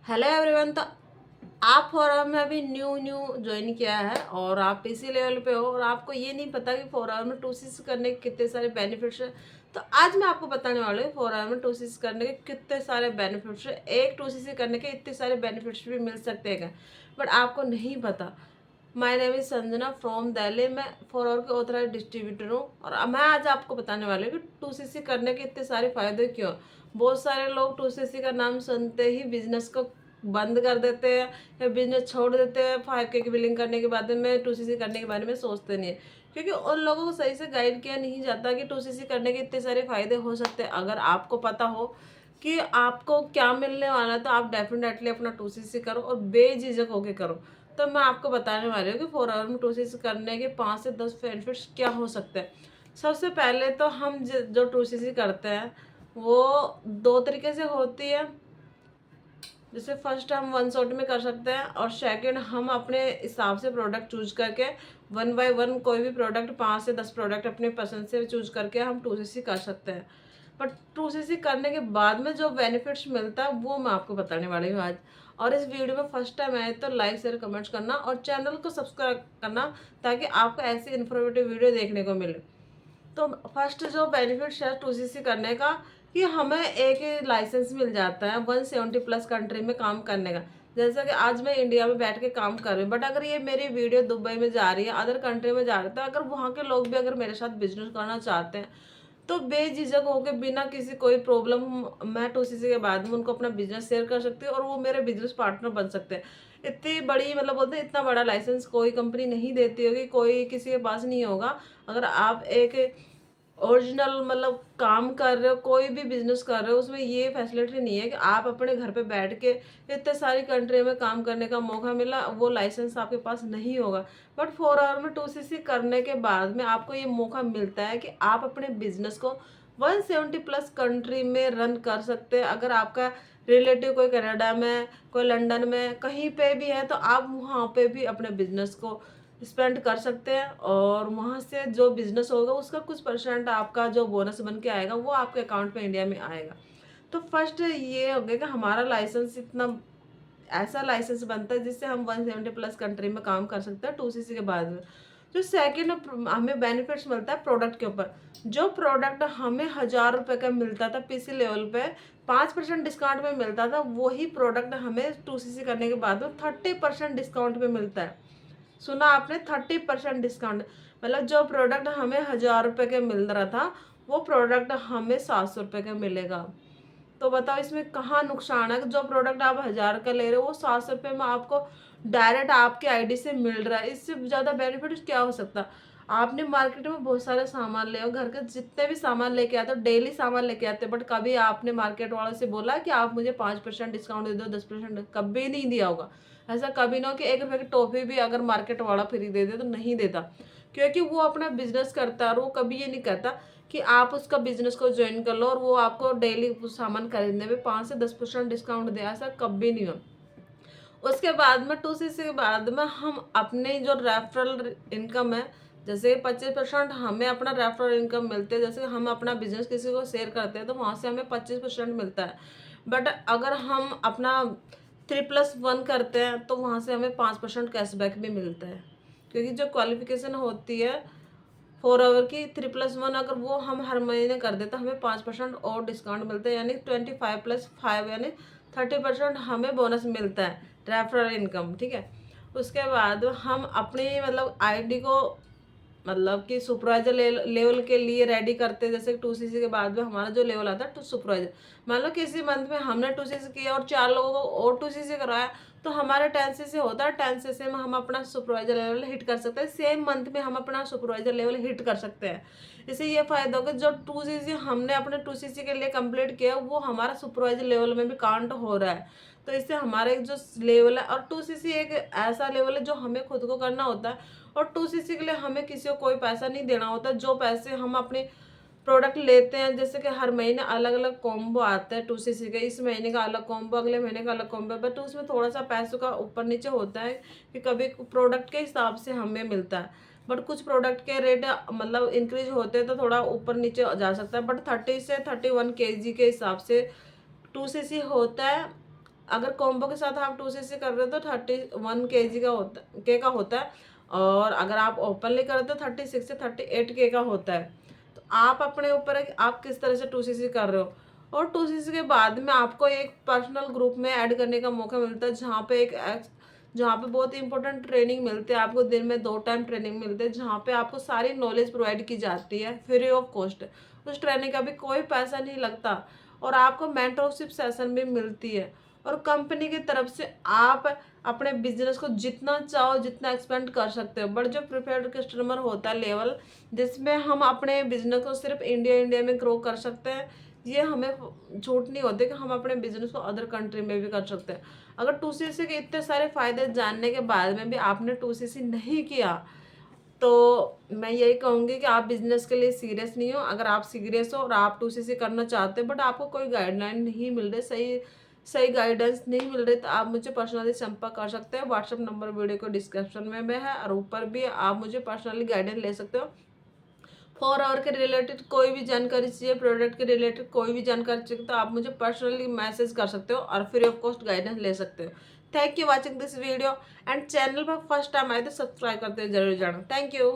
Hello everyone. तो आप forum में अभी न्यू न्यू ज्वाइन किया है और आप पीसी लेवल पे हो और आपको ये नहीं पता कि 4 आवर में 2 CC करने के कितने सारे बेनिफिट्स हैं। तो आज मैं आपको बताने वाली हूँ 4 आवर में 2 CC करने के कितने सारे बेनिफिट्स हैं। एक 2 CC करने के इतने सारे बेनिफिट्स भी मिल सकते हैं, बट आपको नहीं पता। My name is Sanjana from Delhi. मैं 4 आवर के ऑथराइज डिस्ट्रीब्यूटर हूँ और मैं आज आपको बताने वाली हूँ कि 2 CC करने के इतने सारे फायदे क्यों। बहुत सारे लोग 2 CC का नाम सुनते ही बिजनेस को बंद कर देते हैं या बिजनेस छोड़ देते हैं। 5K की बिलिंग करने के बाद में 2 CC करने के बारे में सोचते नहीं है, क्योंकि उन लोगों को सही से गाइड किया नहीं जाता कि 2 CC करने के इतने सारे फायदे हो सकते हैं। अगर आपको पता हो कि आपको क्या मिलने वाला है तो आप डेफिनेटली अपना 2 CC करो और बेझिझक होके करो। तो मैं आपको बताने वाली हूँ कि 4 आवर में 2 CC करने के 5 से 10 बेनिफिट्स क्या हो सकते हैं। सबसे पहले तो हम जो 2 CC करते हैं वो दो तरीके से होती है। जैसे फर्स्ट हम 1 शॉट में कर सकते हैं और सेकंड हम अपने हिसाब से प्रोडक्ट चूज करके 1 बाय 1 कोई भी प्रोडक्ट 5 से 10 प्रोडक्ट अपने पसंद से चूज करके हम 2 CC कर सकते हैं। बट 2 CC करने के बाद में जो बेनिफिट्स मिलता है वो मैं आपको बताने वाली हूँ आज। और इस वीडियो में फर्स्ट टाइम आए तो लाइक शेयर कमेंट्स करना और चैनल को सब्सक्राइब करना, ताकि आपको ऐसी इन्फॉर्मेटिव वीडियो देखने को मिले। तो फर्स्ट जो बेनिफिट है 2 CC करने का, कि हमें एक लाइसेंस मिल जाता है 170+ कंट्री में काम करने का। जैसा कि आज मैं इंडिया में बैठ के काम कर रही हूँ, बट अगर ये मेरी वीडियो दुबई में जा रही है, अदर कंट्री में जा रही है, तो अगर वहाँ के लोग भी अगर मेरे साथ बिजनेस करना चाहते हैं तो बेझिझक होकर बिना किसी कोई प्रॉब्लम मैं 2 CC के बाद में उनको अपना बिजनेस शेयर कर सकती हूँ और वो मेरे बिजनेस पार्टनर बन सकते हैं। इतनी बड़ी मतलब बोलते हैं इतना बड़ा लाइसेंस कोई कंपनी नहीं देती होगी, कोई किसी के पास नहीं होगा। अगर आप एक ओरिजिनल मतलब काम कर रहे हो, कोई भी बिजनेस कर रहे हो, उसमें ये फैसिलिटी नहीं है कि आप अपने घर पे बैठ के इतने सारी कंट्री में काम करने का मौका मिला, वो लाइसेंस आपके पास नहीं होगा। बट 4 आवर में 2 CC करने के बाद में आपको ये मौका मिलता है कि आप अपने बिजनेस को 170+ कंट्री में रन कर सकते हैं। अगर आपका रिलेटिव कोई कनाडा में, कोई लंदन में, कहीं पे भी है, तो आप वहाँ पे भी अपने बिजनेस को स्पेंड कर सकते हैं और वहाँ से जो बिजनेस होगा उसका कुछ परसेंट आपका जो बोनस बन के आएगा वो आपके अकाउंट में इंडिया में आएगा। तो फर्स्ट ये हो गया कि हमारा लाइसेंस इतना ऐसा लाइसेंस बनता है जिससे हम 170+ कंट्री में काम कर सकते हैं 2 CC के बाद में। जो सेकेंड हमें बेनिफिट्स मिलता है प्रोडक्ट के ऊपर। जो प्रोडक्ट हमें 1000 रुपये का मिलता था पीसी लेवल पे, 5% डिस्काउंट में मिलता था, वही प्रोडक्ट हमें 2 CC करने के बाद में 30% डिस्काउंट में मिलता है। सुना आपने, 30% डिस्काउंट। मतलब जो प्रोडक्ट हमें 1000 रुपये का मिल रहा था वो प्रोडक्ट हमें 700 रुपये का मिलेगा। तो बताओ इसमें कहाँ नुकसान है। जो प्रोडक्ट आप 1000 का ले रहे हो वो 700 रुपये में आपको डायरेक्ट आपके आईडी से मिल रहा है। इससे ज़्यादा बेनिफिट क्या हो सकता। आपने मार्केट में बहुत सारे सामान ले, घर के जितने भी सामान लेके आते हो, डेली सामान लेके आते हो, बट कभी आपने मार्केट वालों से बोला कि आप मुझे 5% डिस्काउंट दे दो, 10%, कभी नहीं दिया होगा। ऐसा कभी ना हो कि 1 रुपये की टॉफी भी अगर मार्केट वाला फ्री दे दे तो नहीं देता, क्योंकि वो अपना बिजनेस करता है और वो कभी ये नहीं कहता कि आप उसका बिजनेस को ज्वाइन कर लो और वो आपको डेली सामान खरीदने में 5 से 10% डिस्काउंट दे। ऐसा कभी नहीं हो। उसके बाद में 2 CC के बाद में हम अपने जो रेफरल इनकम है, जैसे 25% हमें अपना रेफरल इनकम मिलते हैं। जैसे हम अपना बिजनेस किसी को शेयर करते हैं तो वहाँ से हमें 25% मिलता है। बट अगर हम अपना 3+1 करते हैं तो वहाँ से हमें 5% कैशबैक भी मिलता है, क्योंकि जो क्वालिफिकेशन होती है 4 आवर की 3+1, अगर वो हम हर महीने कर देते हमें 5% और डिस्काउंट मिलता है, यानी 25+5 यानी 30% हमें बोनस मिलता है रेफरल इनकम। ठीक है। उसके बाद हम अपनी मतलब आईडी को मतलब कि सुपरवाइजर लेवल के लिए रेडी करते हैं। जैसे 2 CC के बाद में हमारा जो लेवल आता है तो सुपरवाइजर, मान लो किसी मंथ में हमने 2 CC किया और 4 लोगों को और 2 CC कराया तो हमारे 10 CC होता है। 10 CC में हम अपना सुपरवाइजर लेवल हिट कर सकते हैं। सेम मंथ में हम अपना सुपरवाइजर लेवल हिट कर सकते हैं। इससे ये फायदा होगा जो 2 CC हमने अपने 2 CC के लिए कंप्लीट किया वो हमारा सुपरवाइजर लेवल में भी काउंट हो रहा है। तो इससे हमारे जो लेवल है, और 2 CC एक ऐसा लेवल है जो हमें खुद को करना होता है और 2 CC के लिए हमें किसी को कोई पैसा नहीं देना होता। जो पैसे हम अपने प्रोडक्ट लेते हैं, जैसे कि हर महीने अलग अलग कॉम्बो आता है 2 CC के, इस महीने का अलग कॉम्बो, अगले महीने का अलग कॉम्बो, बट उसमें थोड़ा सा पैसों का ऊपर नीचे होता है कि कभी प्रोडक्ट के हिसाब से हमें मिलता है। बट कुछ प्रोडक्ट के रेट मतलब इंक्रीज होते हैं तो थोड़ा ऊपर नीचे जा सकता है। बट 30 से 31 kg के हिसाब से 2 CC होता है अगर कॉम्बो के साथ आप 2cc कर रहे हो तो 31 kg का होता है, और अगर आप ओपनली कर रहे हो तो 36 से 38 K का होता है। तो आप अपने ऊपर है कि आप किस तरह से 2cc कर रहे हो। और 2cc के बाद में आपको एक पर्सनल ग्रुप में ऐड करने का मौका मिलता है, जहाँ पे बहुत इंपॉर्टेंट ट्रेनिंग मिलती है आपको। दिन में 2 टाइम ट्रेनिंग मिलती है, जहाँ पे आपको सारी नॉलेज प्रोवाइड की जाती है फ्री ऑफ कॉस्ट। उस ट्रेनिंग का भी कोई पैसा नहीं लगता, और आपको मेंटरशिप सेशन भी मिलती है। और कंपनी की तरफ से आप अपने बिजनेस को जितना चाहो जितना एक्सपेंड कर सकते हो। बट जो प्रीपेड कस्टमर होता है लेवल, जिसमें हम अपने बिजनेस को सिर्फ इंडिया में ग्रो कर सकते हैं, ये हमें छूट नहीं होती कि हम अपने बिजनेस को अदर कंट्री में भी कर सकते हैं। अगर 2cc के इतने सारे फायदे जानने के बाद में भी आपने 2cc नहीं किया, तो मैं यही कहूँगी कि आप बिजनेस के लिए सीरियस नहीं हो। अगर आप सीरियस हो और आप 2cc करना चाहते हो, बट आपको कोई गाइडलाइन नहीं मिल रही, सही सही गाइडेंस नहीं मिल रही, तो आप मुझे पर्सनली संपर्क कर सकते हैं। व्हाट्सएप नंबर वीडियो को डिस्क्रिप्शन में है, और ऊपर भी आप मुझे पर्सनली गाइडेंस ले सकते हो। 4 आवर के रिलेटेड कोई भी जानकारी चाहिए, प्रोडक्ट के रिलेटेड कोई भी जानकारी चाहिए, तो आप मुझे पर्सनली मैसेज कर सकते हो और फ्री ऑफ कॉस्ट गाइडेंस ले सकते हो। Thank you watching this video, and channel पर फर्स्ट टाइम आए तो सब्सक्राइब करते हुए जरूर जाना। Thank you.